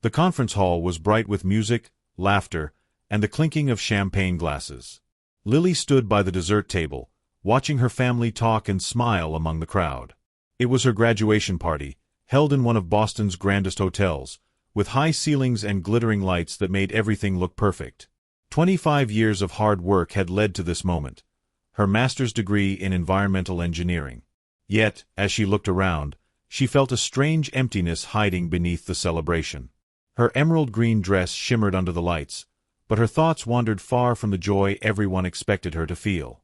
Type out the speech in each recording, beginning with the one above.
The conference hall was bright with music, laughter, and the clinking of champagne glasses. Lily stood by the dessert table, watching her family talk and smile among the crowd. It was her graduation party, held in one of Boston's grandest hotels, with high ceilings and glittering lights that made everything look perfect. 25 years of hard work had led to this moment, her master's degree in environmental engineering. Yet, as she looked around, she felt a strange emptiness hiding beneath the celebration. Her emerald green dress shimmered under the lights, but her thoughts wandered far from the joy everyone expected her to feel.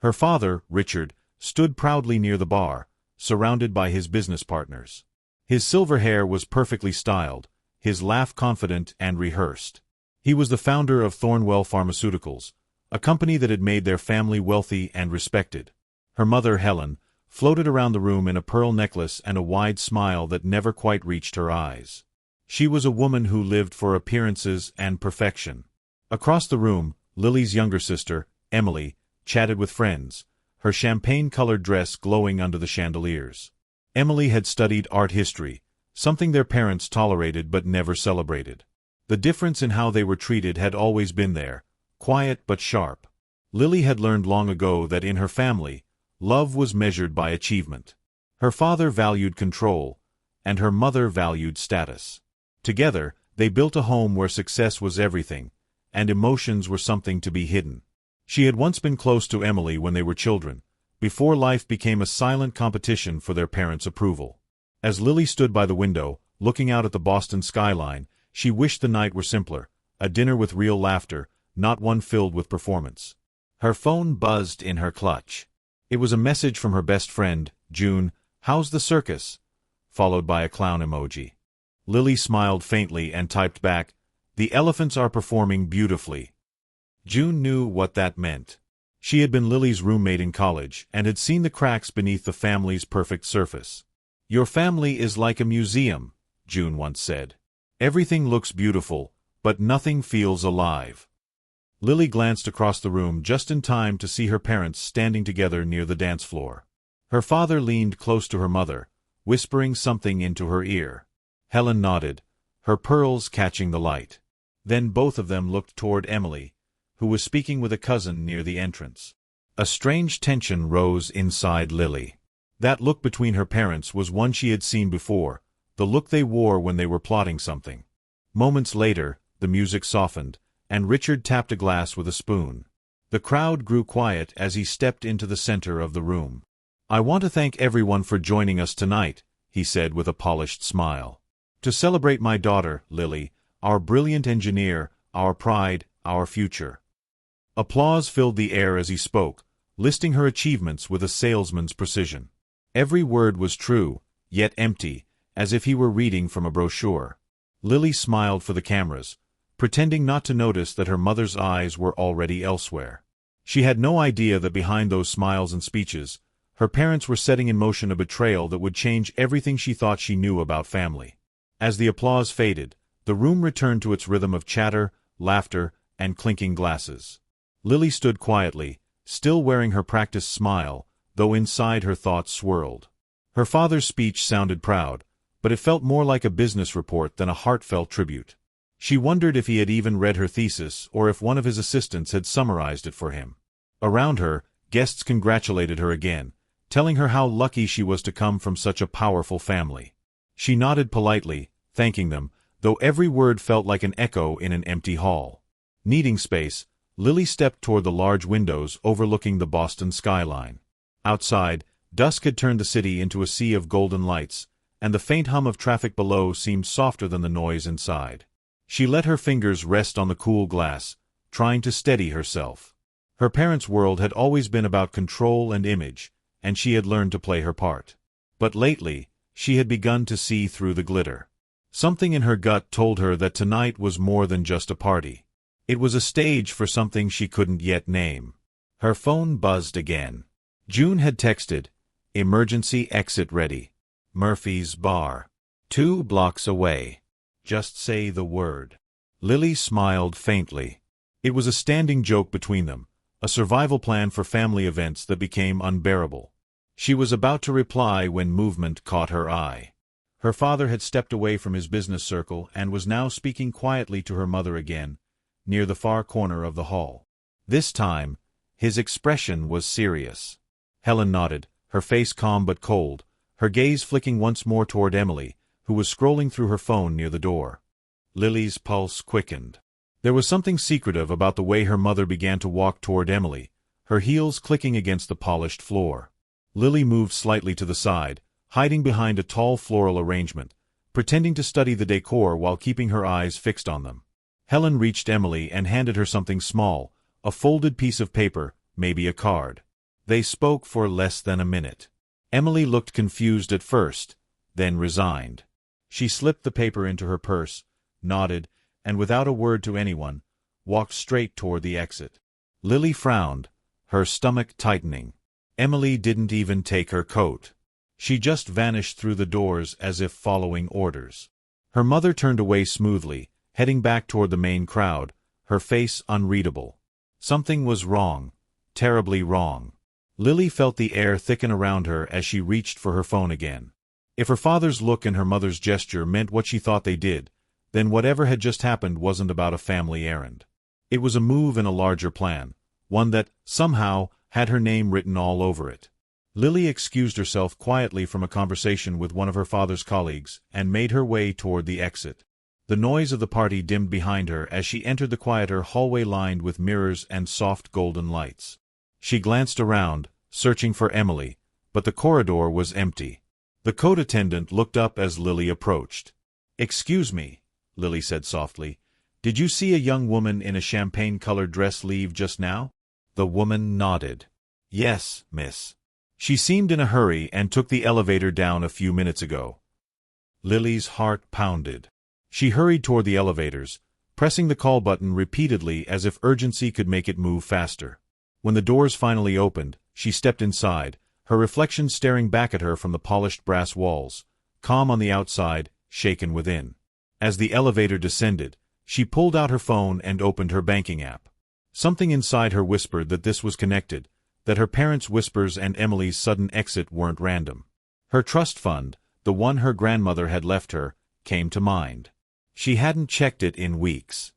Her father, Richard, stood proudly near the bar, surrounded by his business partners. His silver hair was perfectly styled, his laugh confident and rehearsed. He was the founder of Thornwell Pharmaceuticals, a company that had made their family wealthy and respected. Her mother, Helen, floated around the room in a pearl necklace and a wide smile that never quite reached her eyes. She was a woman who lived for appearances and perfection. Across the room, Lily's younger sister, Emily, chatted with friends, her champagne-colored dress glowing under the chandeliers. Emily had studied art history, something their parents tolerated but never celebrated. The difference in how they were treated had always been there, quiet but sharp. Lily had learned long ago that in her family, love was measured by achievement. Her father valued control, and her mother valued status. Together, they built a home where success was everything, and emotions were something to be hidden. She had once been close to Emily when they were children, before life became a silent competition for their parents' approval. As Lily stood by the window, looking out at the Boston skyline, she wished the night were simpler, a dinner with real laughter, not one filled with performance. Her phone buzzed in her clutch. It was a message from her best friend, June, "How's the circus?" followed by a clown emoji. Lily smiled faintly and typed back, "The elephants are performing beautifully." June knew what that meant. She had been Lily's roommate in college and had seen the cracks beneath the family's perfect surface. "Your family is like a museum," June once said. "Everything looks beautiful, but nothing feels alive." Lily glanced across the room just in time to see her parents standing together near the dance floor. Her father leaned close to her mother, whispering something into her ear. Helen nodded, her pearls catching the light. Then both of them looked toward Emily, who was speaking with a cousin near the entrance. A strange tension rose inside Lily. That look between her parents was one she had seen before, the look they wore when they were plotting something. Moments later, the music softened, and Richard tapped a glass with a spoon. The crowd grew quiet as he stepped into the center of the room. "I want to thank everyone for joining us tonight," he said with a polished smile. "To celebrate my daughter, Lily, our brilliant engineer, our pride, our future." Applause filled the air as he spoke, listing her achievements with a salesman's precision. Every word was true, yet empty, as if he were reading from a brochure. Lily smiled for the cameras, pretending not to notice that her mother's eyes were already elsewhere. She had no idea that behind those smiles and speeches, her parents were setting in motion a betrayal that would change everything she thought she knew about family. As the applause faded, the room returned to its rhythm of chatter, laughter, and clinking glasses. Lily stood quietly, still wearing her practiced smile, though inside her thoughts swirled. Her father's speech sounded proud, but it felt more like a business report than a heartfelt tribute. She wondered if he had even read her thesis or if one of his assistants had summarized it for him. Around her, guests congratulated her again, telling her how lucky she was to come from such a powerful family. She nodded politely, thanking them, though every word felt like an echo in an empty hall. Needing space, Lily stepped toward the large windows overlooking the Boston skyline. Outside, dusk had turned the city into a sea of golden lights, and the faint hum of traffic below seemed softer than the noise inside. She let her fingers rest on the cool glass, trying to steady herself. Her parents' world had always been about control and image, and she had learned to play her part. But lately, she had begun to see through the glitter. Something in her gut told her that tonight was more than just a party. It was a stage for something she couldn't yet name. Her phone buzzed again. June had texted, "Emergency exit ready. Murphy's Bar. 2 blocks away. Just say the word." Lily smiled faintly. It was a standing joke between them, a survival plan for family events that became unbearable. She was about to reply when movement caught her eye. Her father had stepped away from his business circle and was now speaking quietly to her mother again, near the far corner of the hall. This time, his expression was serious. Helen nodded, her face calm but cold, her gaze flicking once more toward Emily, who was scrolling through her phone near the door. Lily's pulse quickened. There was something secretive about the way her mother began to walk toward Emily, her heels clicking against the polished floor. Lily moved slightly to the side, hiding behind a tall floral arrangement, pretending to study the decor while keeping her eyes fixed on them. Helen reached Emily and handed her something small, a folded piece of paper, maybe a card. They spoke for less than a minute. Emily looked confused at first, then resigned. She slipped the paper into her purse, nodded, and without a word to anyone, walked straight toward the exit. Lily frowned, her stomach tightening. Emily didn't even take her coat. She just vanished through the doors as if following orders. Her mother turned away smoothly, heading back toward the main crowd, her face unreadable. Something was wrong, terribly wrong. Lily felt the air thicken around her as she reached for her phone again. If her father's look and her mother's gesture meant what she thought they did, then whatever had just happened wasn't about a family errand. It was a move in a larger plan, one that, somehow, had her name written all over it. Lily excused herself quietly from a conversation with one of her father's colleagues and made her way toward the exit. The noise of the party dimmed behind her as she entered the quieter hallway lined with mirrors and soft golden lights. She glanced around, searching for Emily, but the corridor was empty. The coat attendant looked up as Lily approached. "Excuse me," Lily said softly. "Did you see a young woman in a champagne-colored dress leave just now?" The woman nodded. "Yes, miss. She seemed in a hurry and took the elevator down a few minutes ago." Lily's heart pounded. She hurried toward the elevators, pressing the call button repeatedly as if urgency could make it move faster. When the doors finally opened, she stepped inside, her reflection staring back at her from the polished brass walls, calm on the outside, shaken within. As the elevator descended, she pulled out her phone and opened her banking app. Something inside her whispered that this was connected, that her parents' whispers and Emily's sudden exit weren't random. Her trust fund, the one her grandmother had left her, came to mind. She hadn't checked it in weeks.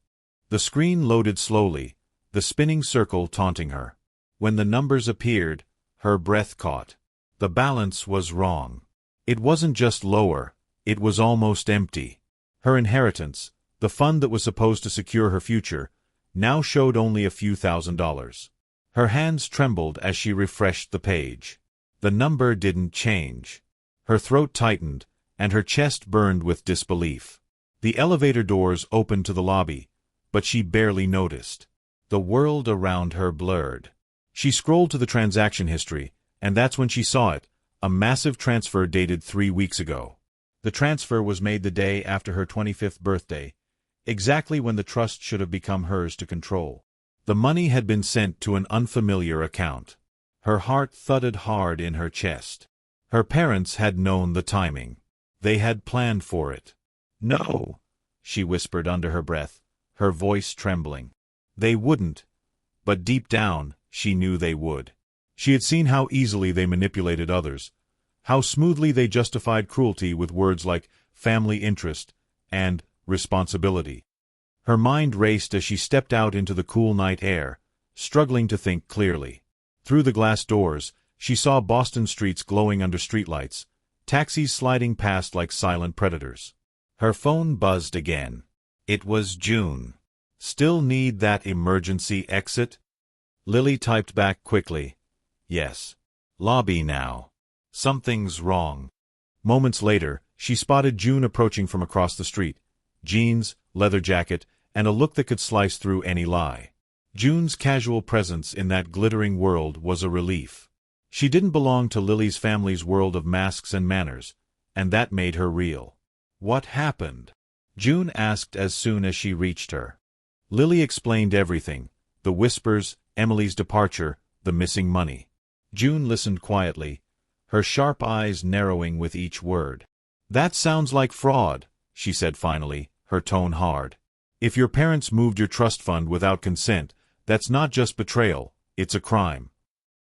The screen loaded slowly, the spinning circle taunting her. When the numbers appeared, her breath caught. The balance was wrong. It wasn't just lower, it was almost empty. Her inheritance, the fund that was supposed to secure her future, now showed only a few $1,000s. Her hands trembled as she refreshed the page. The number didn't change. Her throat tightened, and her chest burned with disbelief. The elevator doors opened to the lobby, but she barely noticed. The world around her blurred. She scrolled to the transaction history, and that's when she saw it, a massive transfer dated 3 weeks ago. The transfer was made the day after her 25th birthday, exactly when the trust should have become hers to control. The money had been sent to an unfamiliar account. Her heart thudded hard in her chest. Her parents had known the timing. They had planned for it. "No," she whispered under her breath, her voice trembling. They wouldn't, but deep down, she knew they would. She had seen how easily they manipulated others, how smoothly they justified cruelty with words like family interest and responsibility. Her mind raced as she stepped out into the cool night air, struggling to think clearly. Through the glass doors, she saw Boston streets glowing under streetlights, taxis sliding past like silent predators. Her phone buzzed again. It was June. "Still need that emergency exit?" Lily typed back quickly. "Yes. Lobby now. Something's wrong." Moments later, she spotted June approaching from across the street. Jeans, leather jacket, and a look that could slice through any lie. June's casual presence in that glittering world was a relief. She didn't belong to Lily's family's world of masks and manners, and that made her real. "What happened?" June asked as soon as she reached her. Lily explained everything, the whispers, Emily's departure, the missing money. June listened quietly, her sharp eyes narrowing with each word. "That sounds like fraud," she said finally, her tone hard. "If your parents moved your trust fund without consent, that's not just betrayal, it's a crime."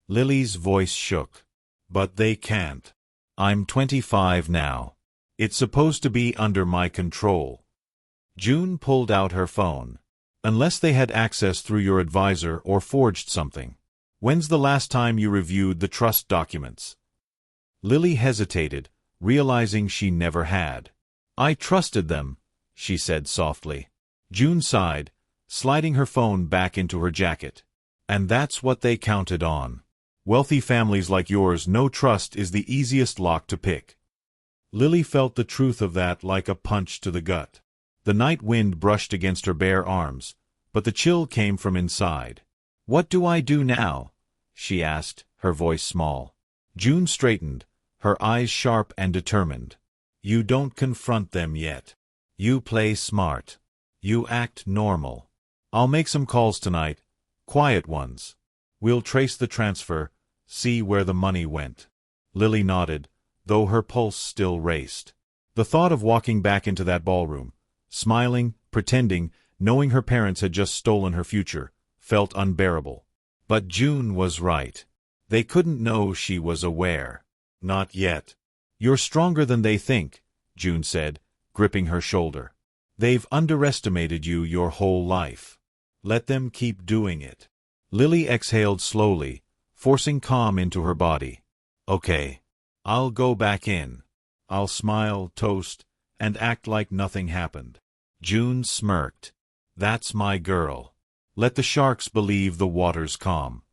Lily's voice shook. "But they can't. I'm 25 now. It's supposed to be under my control. June pulled out her phone. Unless they had access through your advisor or forged something. When's the last time you reviewed the trust documents? Lily hesitated, realizing she never had. I trusted them, she said softly. June sighed, sliding her phone back into her jacket. And that's what they counted on. Wealthy families like yours know trust is the easiest lock to pick. Lily felt the truth of that like a punch to the gut. The night wind brushed against her bare arms, but the chill came from inside. What do I do now? She asked, her voice small. June straightened, her eyes sharp and determined. You don't confront them yet. You play smart. You act normal. I'll make some calls tonight, quiet ones. We'll trace the transfer, see where the money went. Lily nodded, though her pulse still raced. The thought of walking back into that ballroom, smiling, pretending, knowing her parents had just stolen her future, felt unbearable. But June was right. They couldn't know she was aware. Not yet. You're stronger than they think, June said, gripping her shoulder. They've underestimated you your whole life. Let them keep doing it. Lily exhaled slowly, forcing calm into her body. Okay. I'll go back in. I'll smile, toast, and act like nothing happened. June smirked. That's my girl. Let the sharks believe the water's calm.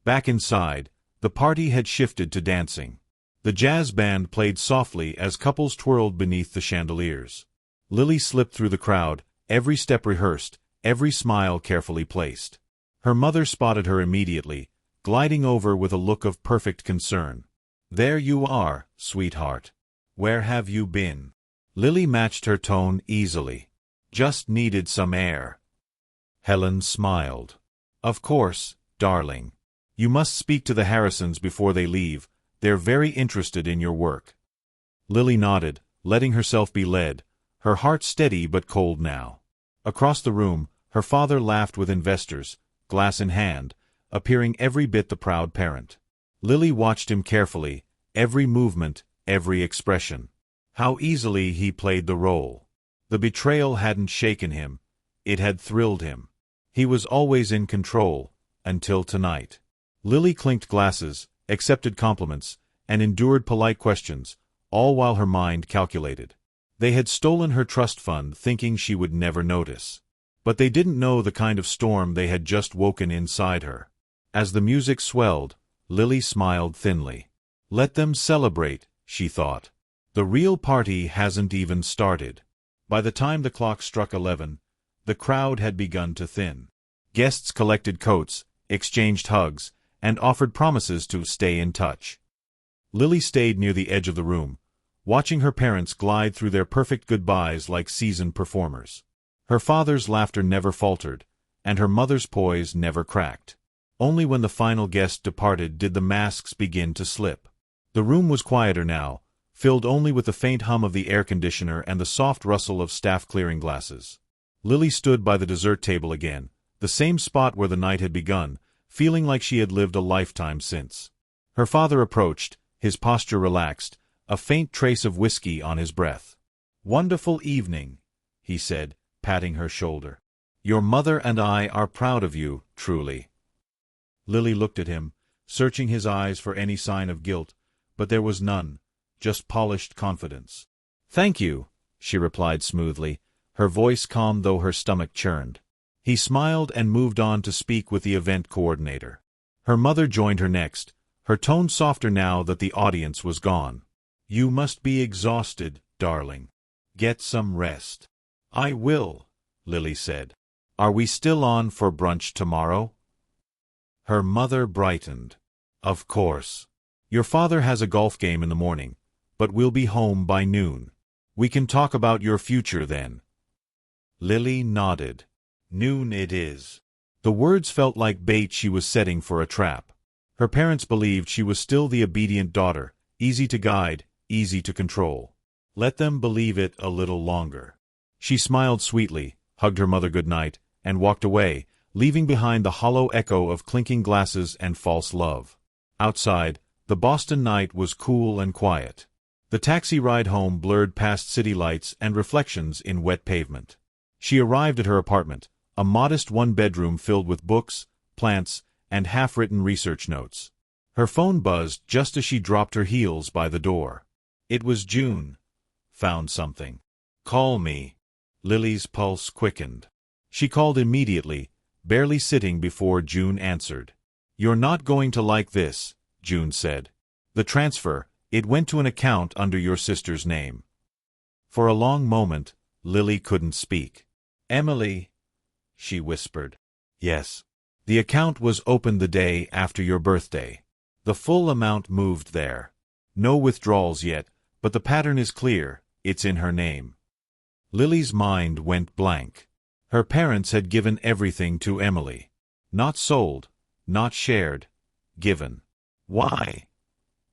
Back inside, the party had shifted to dancing. The jazz band played softly as couples twirled beneath the chandeliers. Lily slipped through the crowd, every step rehearsed, every smile carefully placed. Her mother spotted her immediately, gliding over with a look of perfect concern. There you are, sweetheart. Where have you been? Lily matched her tone easily. Just needed some air. Helen smiled. Of course, darling. You must speak to the Harrisons before they leave. They're very interested in your work. Lily nodded, letting herself be led, her heart steady but cold now. Across the room, her father laughed with investors, glass in hand, appearing every bit the proud parent. Lily watched him carefully, every movement, every expression. How easily he played the role. The betrayal hadn't shaken him, it had thrilled him. He was always in control, until tonight. Lily clinked glasses, accepted compliments, and endured polite questions, all while her mind calculated. They had stolen her trust fund thinking she would never notice. But they didn't know the kind of storm they had just woken inside her. As the music swelled, Lily smiled thinly. Let them celebrate, she thought. The real party hasn't even started. By the time the clock struck 11, the crowd had begun to thin. Guests collected coats, exchanged hugs, and offered promises to stay in touch. Lily stayed near the edge of the room, watching her parents glide through their perfect goodbyes like seasoned performers. Her father's laughter never faltered, and her mother's poise never cracked. Only when the final guest departed did the masks begin to slip. The room was quieter now, filled only with the faint hum of the air conditioner and the soft rustle of staff clearing glasses. Lily stood by the dessert table again, the same spot where the night had begun, feeling like she had lived a lifetime since. Her father approached, his posture relaxed, a faint trace of whiskey on his breath. "Wonderful evening," he said, patting her shoulder. "Your mother and I are proud of you, truly." Lily looked at him, searching his eyes for any sign of guilt, but there was none, just polished confidence. "Thank you," she replied smoothly, her voice calm though her stomach churned. He smiled and moved on to speak with the event coordinator. Her mother joined her next, her tone softer now that the audience was gone. "You must be exhausted, darling. Get some rest." "I will," Lily said. "Are we still on for brunch tomorrow?" Her mother brightened. "Of course. Your father has a golf game in the morning, but we'll be home by noon. We can talk about your future then." Lily nodded. "Noon it is." The words felt like bait she was setting for a trap. Her parents believed she was still the obedient daughter, easy to guide, easy to control. Let them believe it a little longer. She smiled sweetly, hugged her mother good night, and walked away, leaving behind the hollow echo of clinking glasses and false love. Outside, the Boston night was cool and quiet. The taxi ride home blurred past city lights and reflections in wet pavement. She arrived at her apartment, a modest one-bedroom filled with books, plants, and half-written research notes. Her phone buzzed just as she dropped her heels by the door. It was June. Found something. Call me. Lily's pulse quickened. She called immediately, barely sitting before June answered. You're not going to like this, June said. The transfer, it went to an account under your sister's name. For a long moment, Lily couldn't speak. Emily, she whispered. Yes. The account was opened the day after your birthday. The full amount moved there. No withdrawals yet, but the pattern is clear, it's in her name. Lily's mind went blank. Her parents had given everything to Emily. Not sold, not shared, given. Why?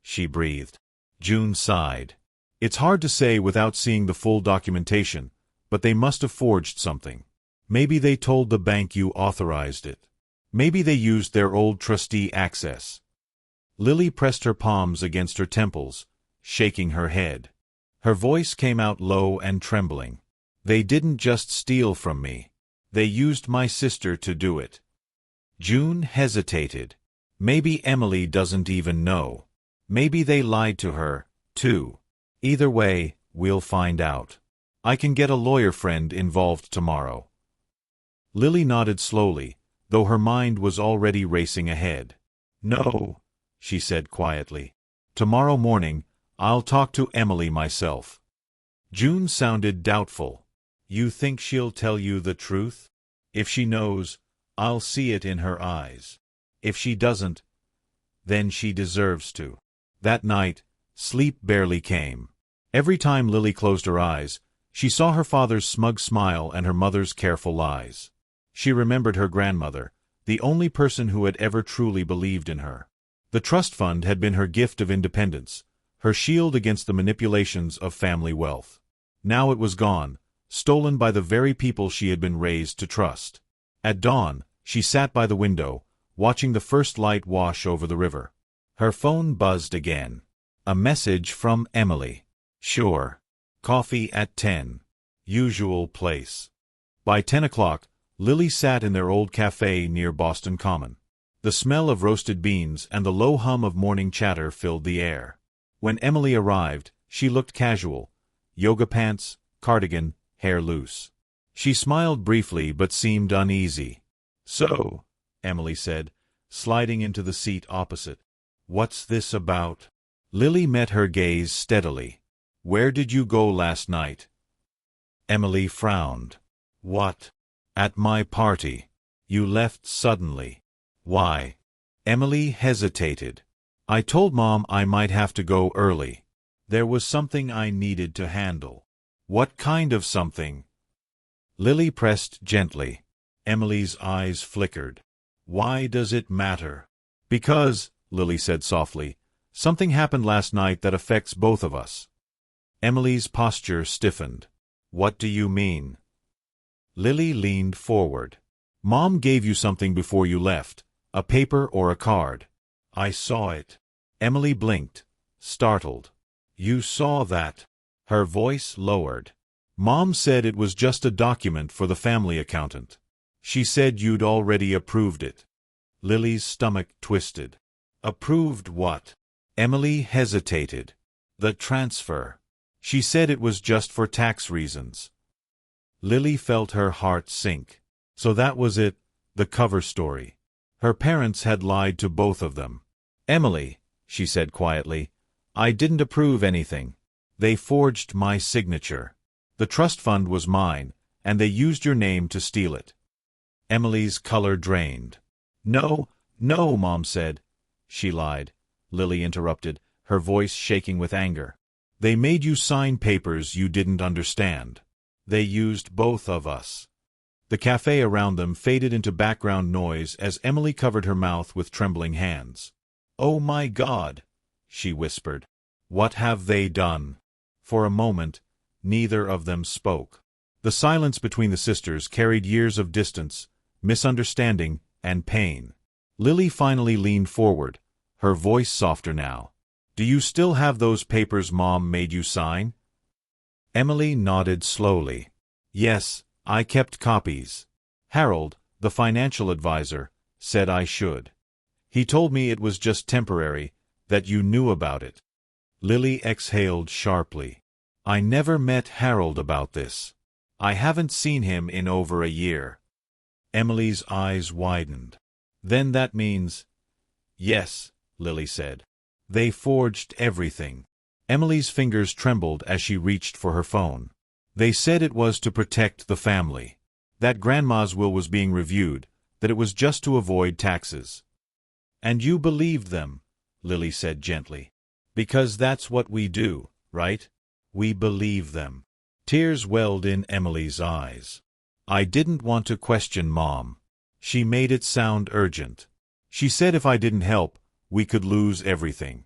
She breathed. June sighed. It's hard to say without seeing the full documentation, but they must have forged something. Maybe they told the bank you authorized it. Maybe they used their old trustee access. Lily pressed her palms against her temples, shaking her head. Her voice came out low and trembling. They didn't just steal from me. They used my sister to do it. June hesitated. Maybe Emily doesn't even know. Maybe they lied to her, too. Either way, we'll find out. I can get a lawyer friend involved tomorrow. Lily nodded slowly, though her mind was already racing ahead. No, she said quietly. Tomorrow morning, I'll talk to Emily myself. June sounded doubtful. You think she'll tell you the truth? If she knows, I'll see it in her eyes. If she doesn't, then she deserves to. That night, sleep barely came. Every time Lily closed her eyes, she saw her father's smug smile and her mother's careful lies. She remembered her grandmother, the only person who had ever truly believed in her. The trust fund had been her gift of independence, her shield against the manipulations of family wealth. Now it was gone, stolen by the very people she had been raised to trust. At dawn, she sat by the window, watching the first light wash over the river. Her phone buzzed again. A message from Emily. Sure. Coffee at 10. Usual place. By 10 o'clock, Lily sat in their old cafe near Boston Common. The smell of roasted beans and the low hum of morning chatter filled the air. When Emily arrived, she looked casual. Yoga pants, cardigan, hair loose. She smiled briefly but seemed uneasy. So, Emily said, sliding into the seat opposite. What's this about? Lily met her gaze steadily. Where did you go last night? Emily frowned. What? At my party. You left suddenly. Why? Emily hesitated. I told Mom I might have to go early. There was something I needed to handle. What kind of something? Lily pressed gently. Emily's eyes flickered. Why does it matter? Because, Lily said softly, something happened last night that affects both of us. Emily's posture stiffened. What do you mean? Lily leaned forward. Mom gave you something before you left, a paper or a card. I saw it. Emily blinked, startled. You saw that? Her voice lowered. Mom said it was just a document for the family accountant. She said you'd already approved it. Lily's stomach twisted. Approved what? Emily hesitated. The transfer. She said it was just for tax reasons. Lily felt her heart sink. So that was it, the cover story. Her parents had lied to both of them. Emily, she said quietly, I didn't approve anything. They forged my signature. The trust fund was mine, and they used your name to steal it. Emily's color drained. No, no, Mom said. She lied. Lily interrupted, her voice shaking with anger. They made you sign papers you didn't understand. They used both of us. The cafe around them faded into background noise as Emily covered her mouth with trembling hands. Oh my God, she whispered. What have they done? For a moment, neither of them spoke. The silence between the sisters carried years of distance, misunderstanding, and pain. Lily finally leaned forward, her voice softer now. Do you still have those papers Mom made you sign? Emily nodded slowly. Yes, I kept copies. Harold, the financial advisor, said I should. He told me it was just temporary, that you knew about it. Lily exhaled sharply. I never met Harold about this. I haven't seen him in over a year. Emily's eyes widened. Then that means… Yes, Lily said. They forged everything. Emily's fingers trembled as she reached for her phone. They said it was to protect the family. That Grandma's will was being reviewed, that it was just to avoid taxes. And you believed them, Lily said gently. Because that's what we do, right? We believe them. Tears welled in Emily's eyes. I didn't want to question Mom. She made it sound urgent. She said if I didn't help, we could lose everything.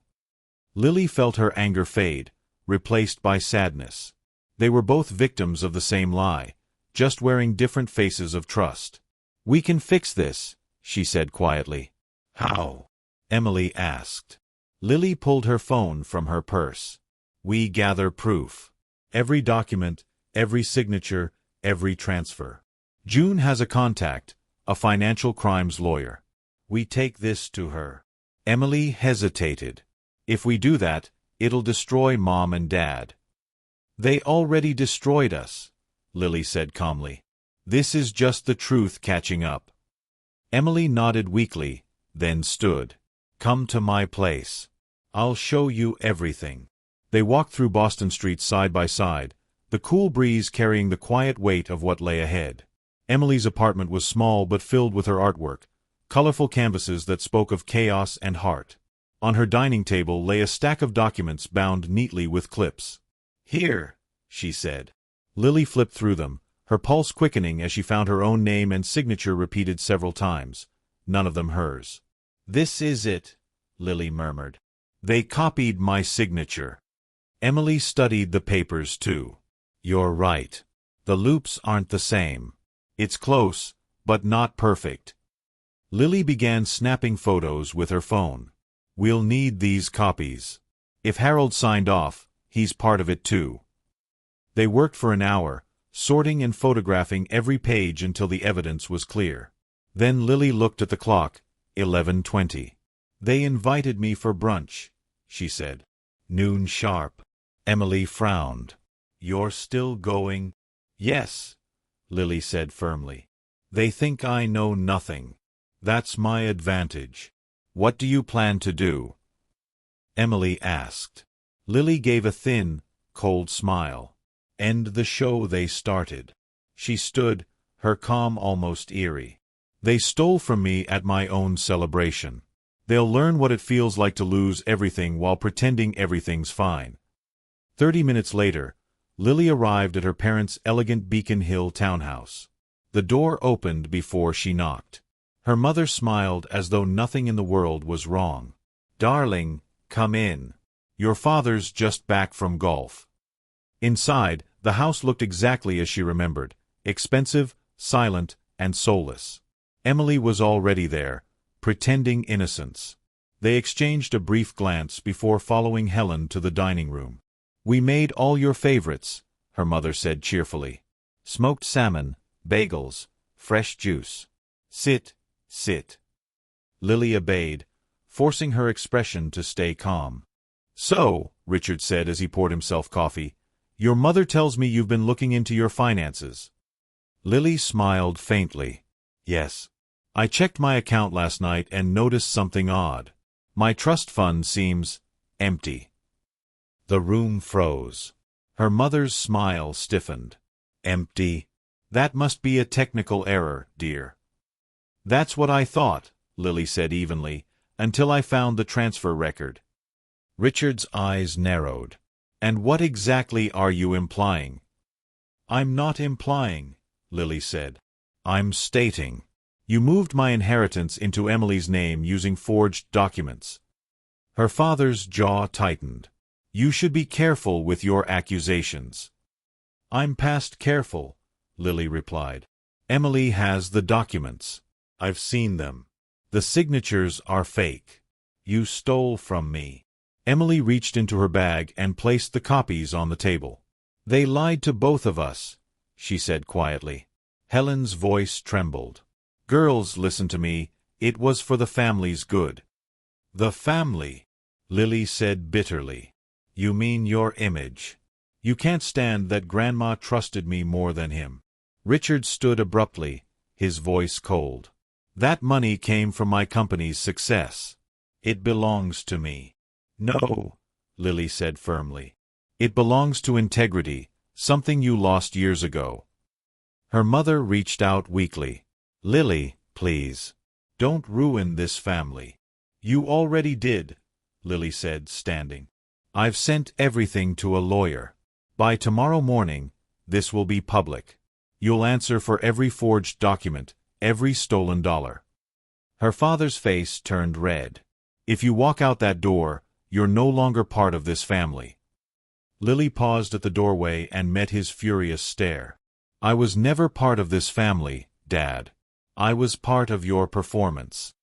Lily felt her anger fade, replaced by sadness. They were both victims of the same lie, just wearing different faces of trust. We can fix this, she said quietly. How? Emily asked. Lily pulled her phone from her purse. We gather proof. Every document, every signature, every transfer. June has a contact, a financial crimes lawyer. We take this to her. Emily hesitated. If we do that, it'll destroy Mom and Dad. They already destroyed us, Lily said calmly. This is just the truth catching up. Emily nodded weakly, then stood. Come to my place. I'll show you everything. They walked through Boston Street side by side, the cool breeze carrying the quiet weight of what lay ahead. Emily's apartment was small but filled with her artwork, colorful canvases that spoke of chaos and heart. On her dining table lay a stack of documents bound neatly with clips. Here, she said. Lily flipped through them, her pulse quickening as she found her own name and signature repeated several times, none of them hers. This is it, Lily murmured. They copied my signature. Emily studied the papers too. You're right. The loops aren't the same. It's close, but not perfect. Lily began snapping photos with her phone. We'll need these copies. If Harold signed off, he's part of it too. They worked for an hour, sorting and photographing every page until the evidence was clear. Then Lily looked at the clock, 11:20. They invited me for brunch, she said. Noon sharp. Emily frowned. You're still going? Yes, Lily said firmly. They think I know nothing. That's my advantage. What do you plan to do? Emily asked. Lily gave a thin, cold smile. End the show they started. She stood, her calm almost eerie. They stole from me at my own celebration. They'll learn what it feels like to lose everything while pretending everything's fine. 30 minutes later, Lily arrived at her parents' elegant Beacon Hill townhouse. The door opened before she knocked. Her mother smiled as though nothing in the world was wrong. Darling, come in. Your father's just back from golf. Inside, the house looked exactly as she remembered, expensive, silent, and soulless. Emily was already there, pretending innocence. They exchanged a brief glance before following Helen to the dining room. We made all your favorites, her mother said cheerfully. Smoked salmon, bagels, fresh juice. Sit, sit. Lily obeyed, forcing her expression to stay calm. So, Richard said as he poured himself coffee, your mother tells me you've been looking into your finances. Lily smiled faintly. Yes. I checked my account last night and noticed something odd. My trust fund seems empty. The room froze. Her mother's smile stiffened. Empty? That must be a technical error, dear. That's what I thought, Lily said evenly, until I found the transfer record. Richard's eyes narrowed. And what exactly are you implying? I'm not implying, Lily said. I'm stating. You moved my inheritance into Emily's name using forged documents. Her father's jaw tightened. You should be careful with your accusations. I'm past careful, Lily replied. Emily has the documents. I've seen them. The signatures are fake. You stole from me. Emily reached into her bag and placed the copies on the table. "They lied to both of us," she said quietly. Helen's voice trembled. "Girls, listen to me. It was for the family's good." "The family," Lily said bitterly. "You mean your image. You can't stand that Grandma trusted me more than him." Richard stood abruptly, his voice cold. "That money came from my company's success. It belongs to me." "No," Lily said firmly. "It belongs to integrity, something you lost years ago." Her mother reached out weakly. "Lily, please. Don't ruin this family." "You already did," Lily said, standing. "I've sent everything to a lawyer. By tomorrow morning, this will be public. You'll answer for every forged document, every stolen dollar." Her father's face turned red. "If you walk out that door, you're no longer part of this family." Lily paused at the doorway and met his furious stare. "I was never part of this family, Dad. I was part of your performance."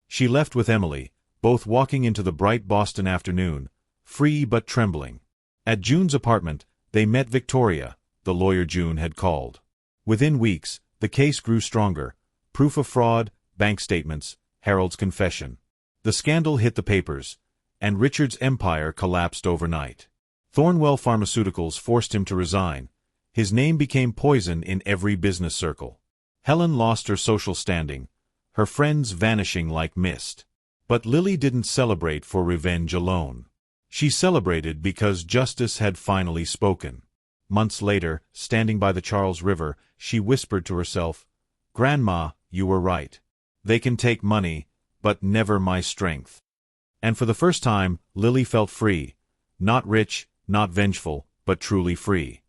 She left with Emily, both walking into the bright Boston afternoon, free but trembling. At June's apartment, they met Victoria, the lawyer June had called. Within weeks, the case grew stronger. Proof of fraud, bank statements, Harold's confession. The scandal hit the papers, and Richard's empire collapsed overnight. Thornwell Pharmaceuticals forced him to resign. His name became poison in every business circle. Helen lost her social standing, her friends vanishing like mist. But Lily didn't celebrate for revenge alone. She celebrated because justice had finally spoken. Months later, standing by the Charles River, she whispered to herself, "Grandma, you were right. They can take money, but never my strength." And for the first time, Lily felt free. Not rich, not vengeful, but truly free.